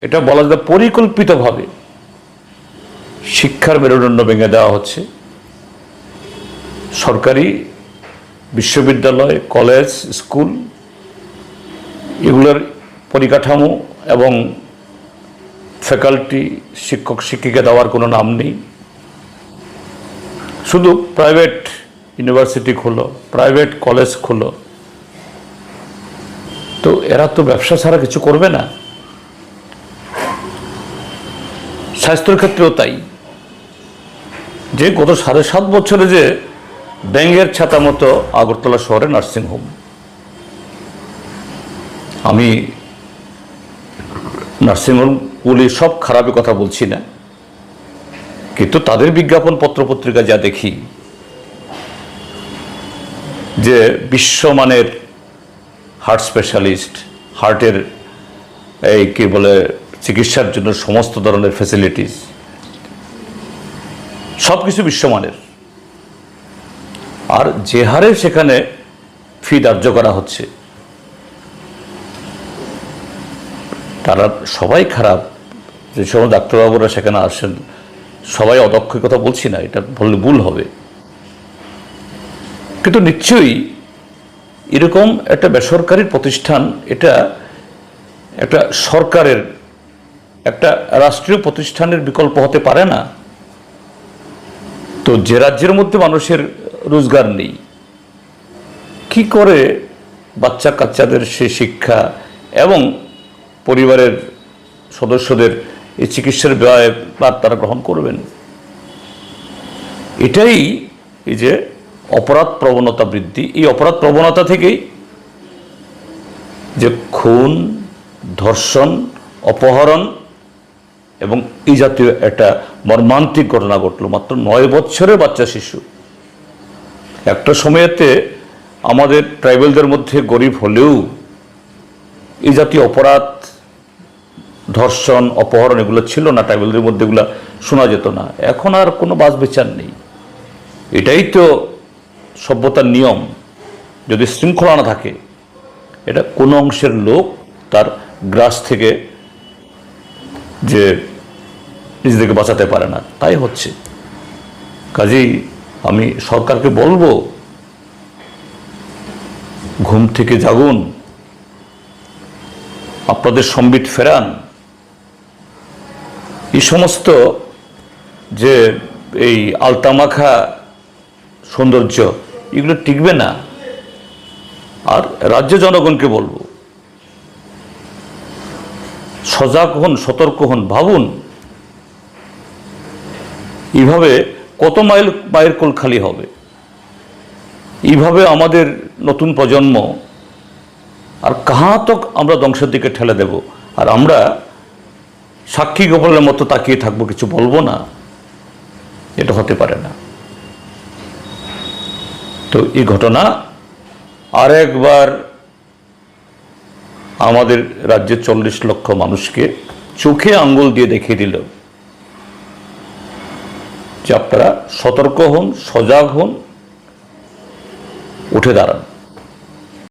এটা বলা যায় পরিকল্পিতভাবে শিক্ষার মেরুদণ্ড ভেঙে দেওয়া হচ্ছে। সরকারি বিশ্ববিদ্যালয়, কলেজ, স্কুল এগুলোর পরিকাঠামো এবং ফ্যাকাল্টি, শিক্ষক শিক্ষিকা দেওয়ার কোনো নাম নেই। শুধু প্রাইভেট ইউনিভার্সিটি খোলো, প্রাইভেট কলেজ খোলো। তো এরা তো ব্যবসা ছাড়া কিছু করবে না। স্বাস্থ্যের ক্ষেত্রেও তাই, যে গত 7.5 বছরে যে ব্যাঙের ছাতা মতো আগরতলা শহরে নার্সিংহোম। আমি নার্সিংহোমগুলি সব খারাপের কথা বলছি না, কিন্তু তাদের বিজ্ঞাপন পত্রপত্রিকা যা দেখি, যে বিশ্বমানের হার্ট স্পেশালিস্ট, হার্টের এই কি বলে চিকিৎসার জন্য সমস্ত ধরনের ফ্যাসিলিটিস, সব কিছু বিশ্বমানের, আর যে হারে সেখানে ফি ধার্য করা হচ্ছে, তারা সবাই খারাপ। যে সময় ডাক্তারবাবুরা সেখানে আসেন সবাই অদক্ষ, কথা বলছি না, এটা বললে ভুল হবে। কিন্তু নিশ্চয়ই এরকম একটা বেসরকারি প্রতিষ্ঠান, এটা একটা সরকারের, একটা রাষ্ট্রীয় প্রতিষ্ঠানের বিকল্প হতে পারে না। তো যে রাজ্যের মধ্যে মানুষের রোজগার নেই, কি করে বাচ্চা কাচ্চাদের সে শিক্ষা এবং পরিবারের সদস্যদের এই চিকিৎসার ব্যয় তারা গ্রহণ করবেন? এটাই এই যে অপরাধ প্রবণতা বৃদ্ধি, এই অপরাধ প্রবণতা থেকেই যে খুন, ধর্ষণ, অপহরণ এবং এই জাতীয় একটা মর্মান্তিক ঘটনা ঘটল। মাত্র 9 বছরের বাচ্চা শিশু। একটা সময়েতে আমাদের ট্রাইবেলদের মধ্যে গরিব হলেও এই জাতীয় অপরাধ, ধর্ষণ, অপহরণ এগুলো ছিল না, ট্রাইবেলদের মধ্যে এগুলো শোনা যেত না। এখন আর কোনো বাছ বিচার নেই। এটাই তো সভ্যতার নিয়ম। যদি শৃঙ্খলা না থাকে, এটা কোনো অংশের লোক তার গ্রাস থেকে যে নিজেদেরকে বাঁচাতে পারে না, তাই হচ্ছে। কাজেই আমি সরকারকে বলবো, ঘুম থেকে জাগুন, আপনাদের সম্বিত ফেরান। এই সমস্ত যে এই আলতামাখা সৌন্দর্য, এগুলো টিকবে না। আর রাজ্য জনগণকে বলবো, সজাগ হন, সতর্ক হন, ভাবুন এইভাবে কত মায়ের কোল খালি হবে। এইভাবে আমাদের নতুন প্রজন্ম আর কাহা তক আমরা ধ্বংসের দিকে ঠেলে দেব, আর আমরা সাক্ষী গোপালের মতো তাকিয়ে থাকবো, কিছু বলবো না। এটা হতে পারে না। তো এই ঘটনা আর একবার আমাদের রাজ্যের 40 লক্ষ মানুষকে চোখে আঙ্গুল দিয়ে দেখিয়ে দিল যে আপনারা সতর্ক হন, সজাগ হন, উঠে দাঁড়ান।